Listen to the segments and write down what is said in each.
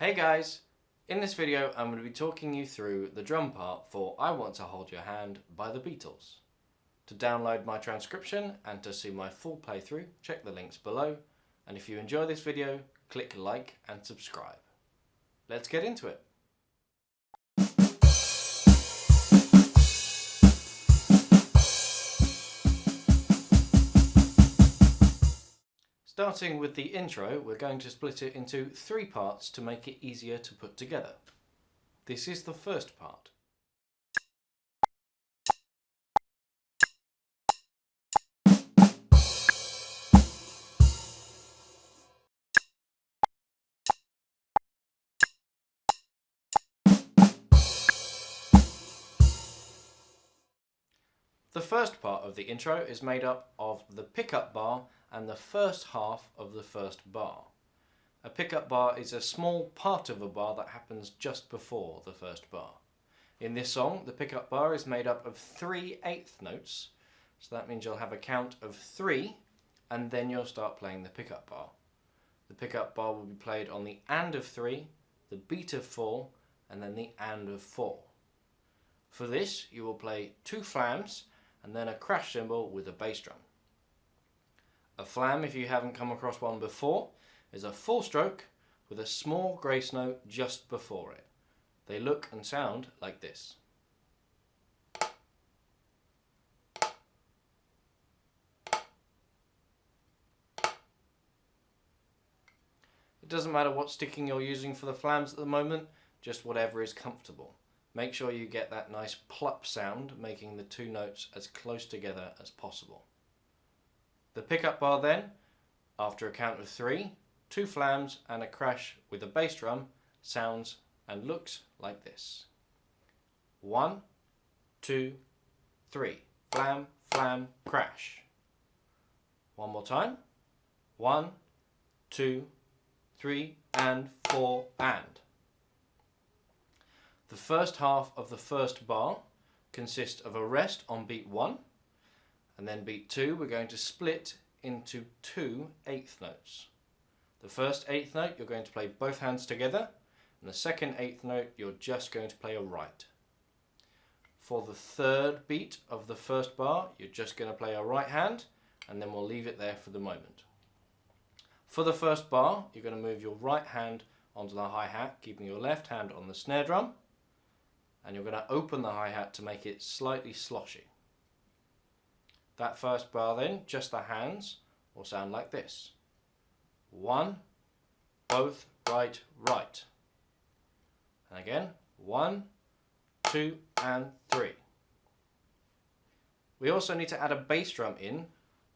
Hey guys! In this video I'm going to be talking you through the drum part for I Want to Hold Your Hand by the Beatles. To download my transcription and to see my full playthrough, check the links below, and if you enjoy this video, click like and subscribe. Let's get into it! Starting with the intro, we're going to split it into 3 parts to make it easier to put together. This is the first part. The first part of the intro is made up of the pickup bar and the first half of the first bar. A pickup bar is a small part of a bar that happens just before the first bar. In this song, the pickup bar is made up of 3/8 notes, so that means you'll have a count of 3 and then you'll start playing the pickup bar. The pickup bar will be played on the and of 3, the beat of 4 and then the and of 4. For this you will play 2 flams and then a crash cymbal with a bass drum. A flam, if you haven't come across one before, is a full stroke with a small grace note just before it. They look and sound like this. It doesn't matter what sticking you're using for the flams at the moment, just whatever is comfortable. Make sure you get that nice plup sound, making the 2 notes as close together as possible. The pickup bar then, after a count of 3, 2 flams and a crash with a bass drum, sounds and looks like this. 1, 2, 3. Flam, flam, crash. One more time. 1, 2, 3 and 4 and. The first half of the first bar consists of a rest on beat 1, and then beat 2 we're going to split into 2 eighth notes. The first eighth note you're going to play both hands together, and the second eighth note you're just going to play a right. For the third beat of the first bar you're just going to play a right hand, and then we'll leave it there for the moment. For the first bar you're going to move your right hand onto the hi-hat, keeping your left hand on the snare drum, and you're going to open the hi-hat to make it slightly sloshy. That first bar then, just the hands, will sound like this. 1, both, right, right. And again, 1, 2 and 3. We also need to add a bass drum in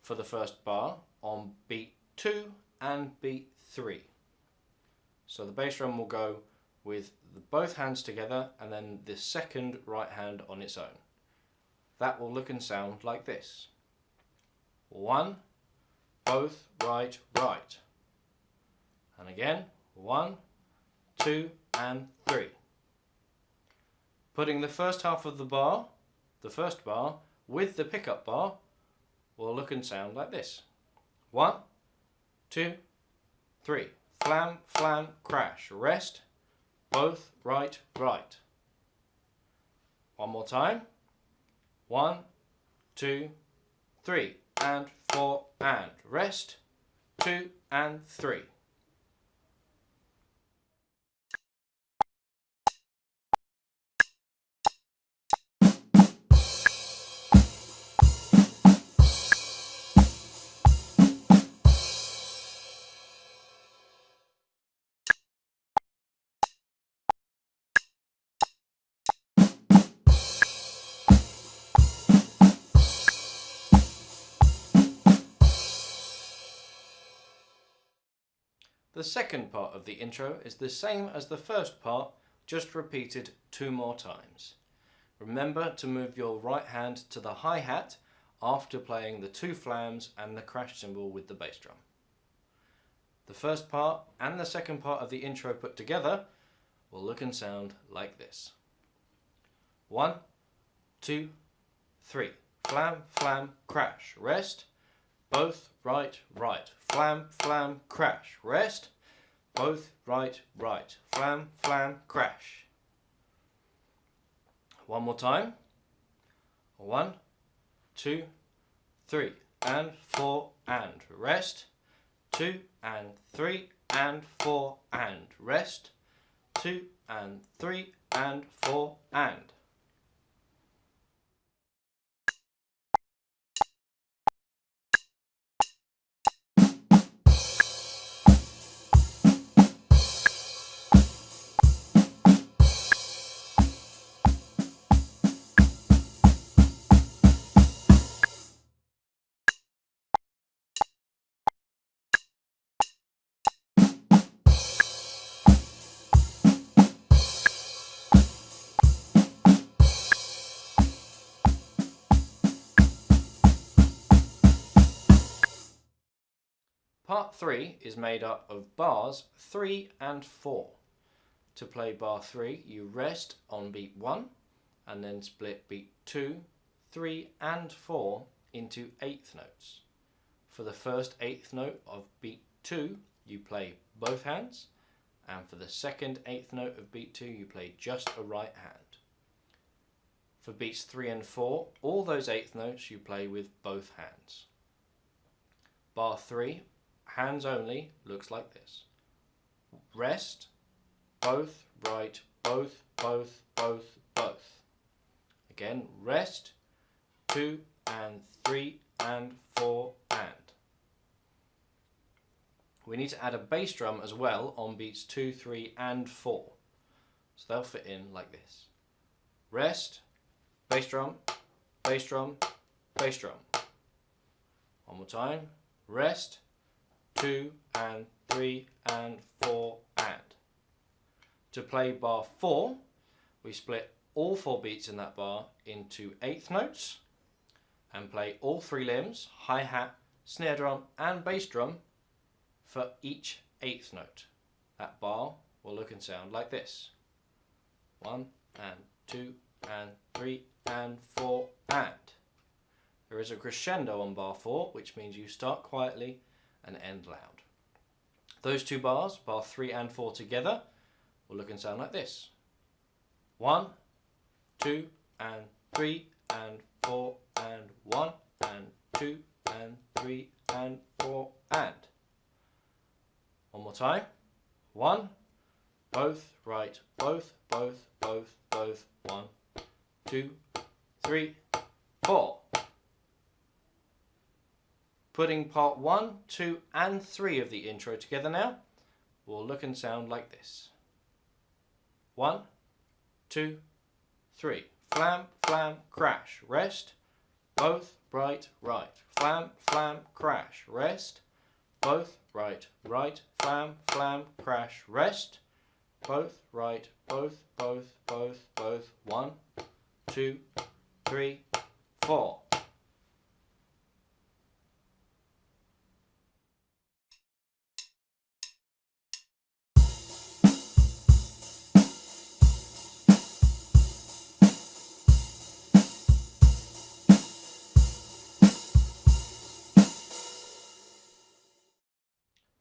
for the first bar on beat 2 and beat 3. So the bass drum will go with both hands together and then the second right hand on its own. That will look and sound like this. 1, both, right, right. And again, 1, 2 and 3. Putting the first half of the bar, the first bar, with the pickup bar will look and sound like this. 1, 2, 3. Flam, flam, crash, rest, both, right, right. One more time. 1, 2, 3 and 4 and rest, 2 and 3. The second part of the intro is the same as the first part, just repeated 2 more times. Remember to move your right hand to the hi-hat after playing the 2 flams and the crash cymbal with the bass drum. The first part and the second part of the intro put together will look and sound like this. 1, 2, 3. Flam, flam, crash, rest, both, right, right. Flam, flam, crash, rest, both, right, right. Flam, flam, crash. One more time. 1, 2, 3, and 4, and rest. 2 and 3 and 4 and rest. 2 and 3 and 4 and. Part 3 is made up of bars 3 and 4. To play bar 3, you rest on beat 1 and then split beat 2, 3 and 4 into eighth notes. For the first eighth note of beat 2, you play both hands, and for the second eighth note of beat 2, you play just a right hand. For beats 3 and 4, all those eighth notes you play with both hands. Bar 3, hands only, looks like this. Rest, both, right, both, both, both, both. Again, rest, 2 and 3 and 4 and. We need to add a bass drum as well on beats 2, 3 and 4. So they'll fit in like this. Rest, bass drum, bass drum, bass drum. One more time. Rest, 2 and 3 and 4 and. To play bar 4, we split all 4 beats in that bar into eighth notes and play all 3 limbs, hi-hat, snare drum and bass drum for each eighth note. That bar will look and sound like this. 1 and 2 and 3 and 4 and. There is a crescendo on bar 4, which means you start quietly and end loud. Those 2 bars, bar 3 and 4 together, will look and sound like this. 1, 2 and 3 and 4 and 1 and 2 and 3 and 4 and. One more time. 1, both, right, both, both, both, both, 1, 2, 3, 4. Putting part 1, 2 and 3 of the intro together now will look and sound like this. 1, 2, 3. Flam, flam, crash, rest, both, right, right. Flam, flam, crash, rest, both, right, right. Flam, flam, crash, rest, both, right, both, both, both, both. 1, 2, 3, 4.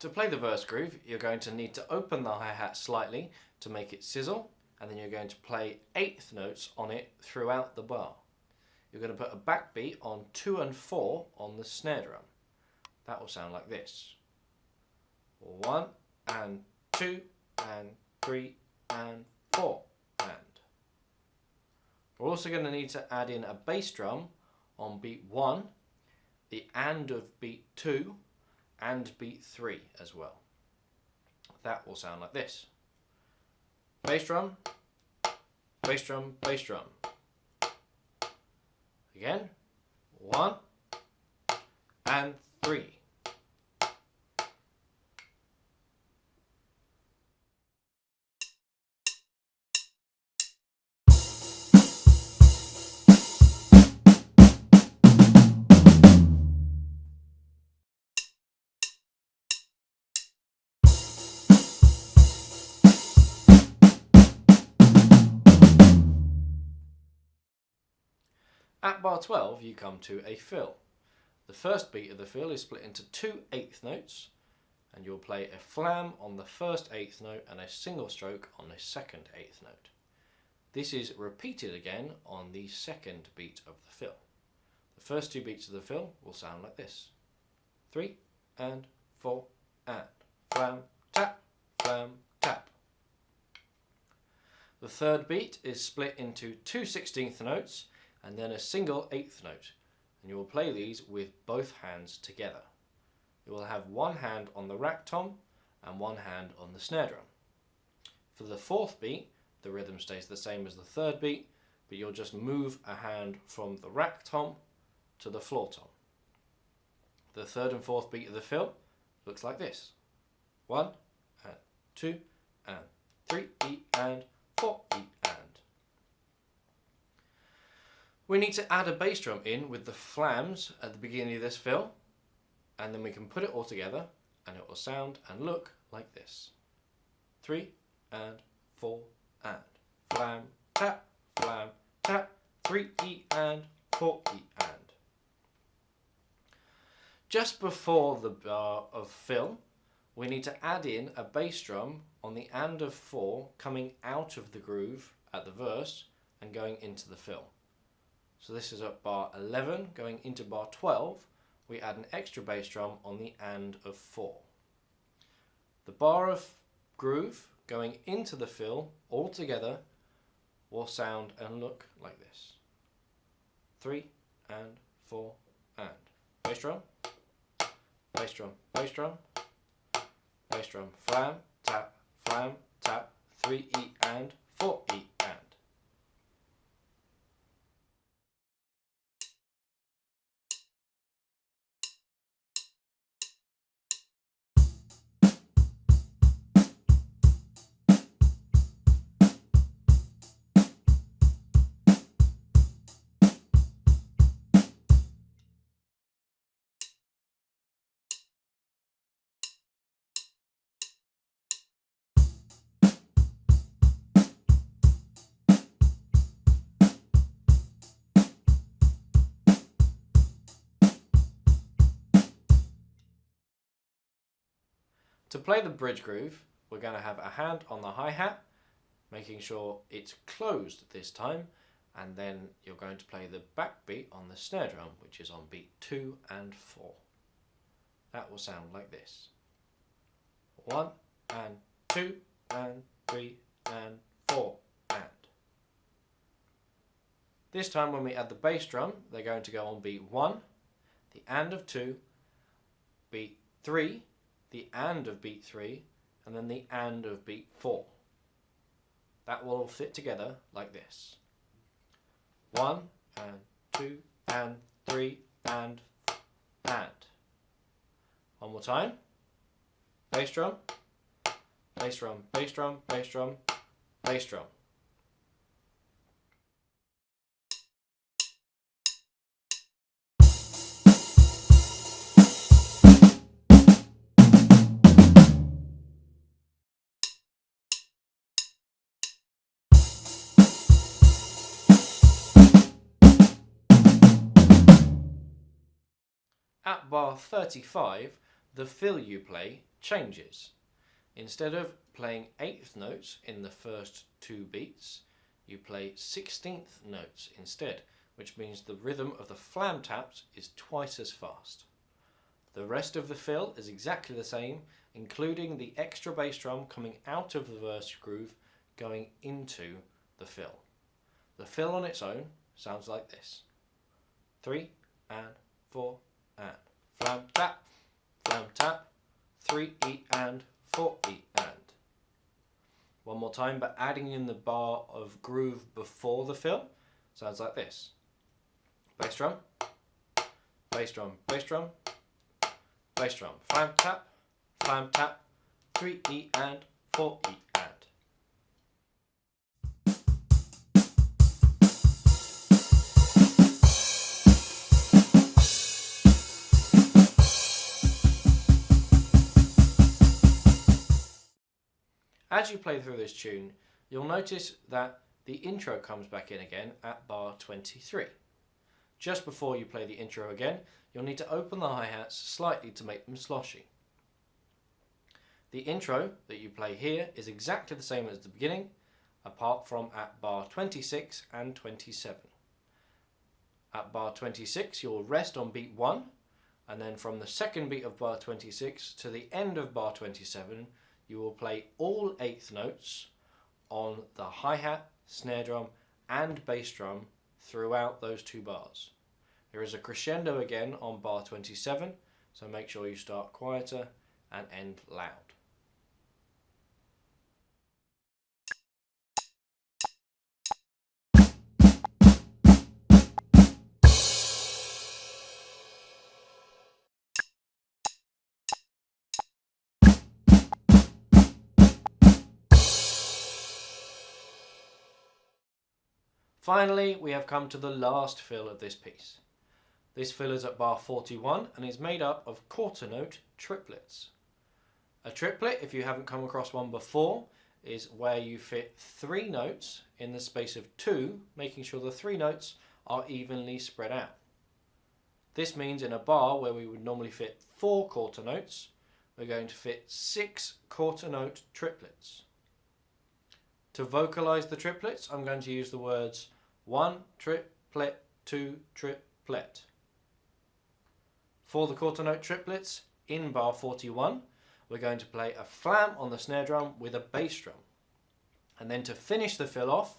To play the verse groove, you're going to need to open the hi-hat slightly to make it sizzle, and then you're going to play eighth notes on it throughout the bar. You're going to put a backbeat on 2 and 4 on the snare drum. That will sound like this. 1 and 2 and 3 and 4 and. We're also going to need to add in a bass drum on beat 1, the and of beat 2, and beat 3 as well. That will sound like this. Bass drum, bass drum, bass drum. Again, 1 and 3. At bar 12, you come to a fill. The first beat of the fill is split into 2 eighth notes, and you'll play a flam on the first eighth note and a single stroke on the second eighth note. This is repeated again on the second beat of the fill. The first two beats of the fill will sound like this. 3 and 4 and flam, tap, flam, tap. The third beat is split into two 16th notes and then a single eighth note, and you will play these with both hands together. You will have one hand on the rack tom and one hand on the snare drum. For the fourth beat, the rhythm stays the same as the third beat, but you'll just move a hand from the rack tom to the floor tom. The third and fourth beat of the fill looks like this. 1 and 2 and 3 and 4 and. We need to add a bass drum in with the flams at the beginning of this fill, and then we can put it all together and it will sound and look like this. 3 and 4 and flam, tap, 3 and 4 and. Just before the bar of fill, we need to add in a bass drum on the and of 4 coming out of the groove at the verse and going into the fill. So this is at bar 11 going into bar 12. We add an extra bass drum on the and of 4. The bar of groove going into the fill all together will sound and look like this. 3 and 4 and. Bass drum, bass drum, bass drum, bass drum, flam, tap, 3 and 4 and. To play the bridge groove, we're going to have a hand on the hi-hat, making sure it's closed this time, and then you're going to play the backbeat on the snare drum, which is on beat 2 and 4. That will sound like this. 1 and 2 and 3 and 4 and. This time when we add the bass drum, they're going to go on beat 1, the and of 2, beat 3, the and of beat 3, and then the and of beat 4. That will all fit together like this. 1 and 2 and 3 and. One more time. Bass drum, bass drum, bass drum, bass drum, bass drum. At bar 35, the fill you play changes. Instead of playing eighth notes in the first two beats, you play 16th notes instead, which means the rhythm of the flam taps is twice as fast. The rest of the fill is exactly the same, including the extra bass drum coming out of the verse groove going into the fill. The fill on its own sounds like this. 3 and 4 and. Flam tap, 3 and 4 and. One more time, but adding in the bar of groove before the fill sounds like this. Bass drum, bass drum, bass drum, bass drum, flam tap, 3 and 4 and. As you play through this tune, you'll notice that the intro comes back in again at bar 23. Just before you play the intro again, you'll need to open the hi-hats slightly to make them sloshy. The intro that you play here is exactly the same as the beginning, apart from at bar 26 and 27. At bar 26 you'll rest on beat 1, and then from the second beat of bar 26 to the end of bar 27 you will play all eighth notes on the hi-hat, snare drum and bass drum throughout those 2 bars. There is a crescendo again on bar 27, so make sure you start quieter and end loud. Finally, we have come to the last fill of this piece. This fill is at bar 41 and is made up of quarter note triplets. A triplet, if you haven't come across one before, is where you fit 3 notes in the space of 2, making sure the 3 notes are evenly spread out. This means in a bar where we would normally fit 4 quarter notes, we're going to fit 6 quarter note triplets. To vocalize the triplets, I'm going to use the words 1 triplet, 2 triplet. For the quarter note triplets, in bar 41, we're going to play a flam on the snare drum with a bass drum. And then to finish the fill off,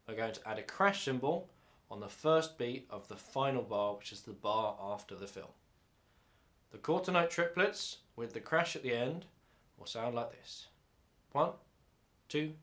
we're going to add a crash cymbal on the first beat of the final bar, which is the bar after the fill. The quarter note triplets with the crash at the end will sound like this. 1, 2,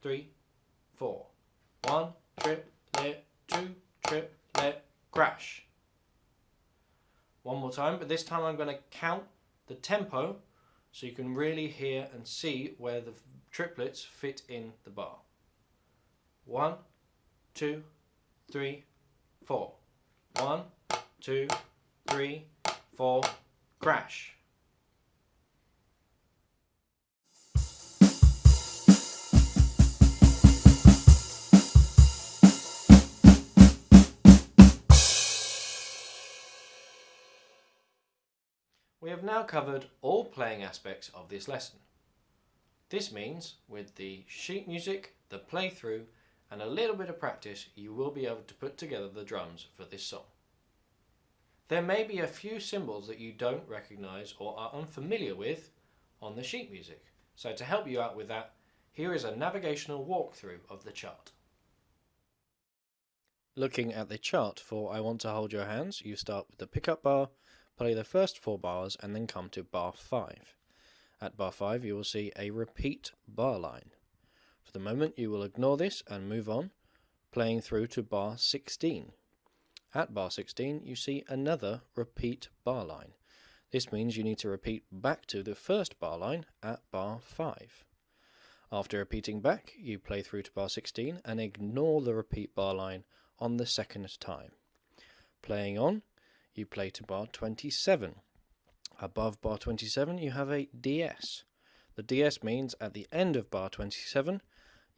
3, 4. 1 triplet, 2 triplet, crash. One more time, but this time I'm going to count the tempo so you can really hear and see where the triplets fit in the bar. 1, 2, 3, 4. 1, 2, 3, 4, crash. We have now covered all playing aspects of this lesson. This means with the sheet music, the playthrough and a little bit of practice you will be able to put together the drums for this song. There may be a few symbols that you don't recognise or are unfamiliar with on the sheet music, so to help you out with that, here is a navigational walkthrough of the chart. Looking at the chart for I Want to Hold Your Hands, you start with the pickup bar, play the first 4 bars and then come to bar 5. At bar 5 you will see a repeat bar line. For the moment you will ignore this and move on, playing through to bar 16. At bar 16 you see another repeat bar line. This means you need to repeat back to the first bar line at bar 5. After repeating back, you play through to bar 16 and ignore the repeat bar line on the second time. Playing on, you play to bar 27. Above bar 27 you have a DS. The DS means at the end of bar 27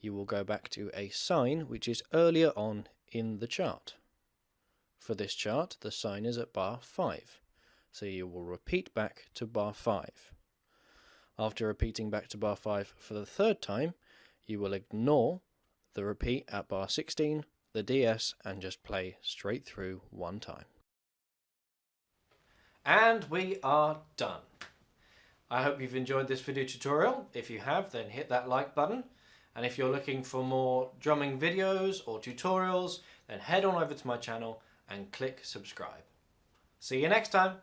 you will go back to a sign which is earlier on in the chart. For this chart the sign is at bar 5, so you will repeat back to bar 5. After repeating back to bar 5 for the 3rd time, you will ignore the repeat at bar 16, the DS, and just play straight through one time. And we are done. I hope you've enjoyed this video tutorial. If you have, then hit that like button. And if you're looking for more drumming videos or tutorials, then head on over to my channel and click subscribe. See you next time.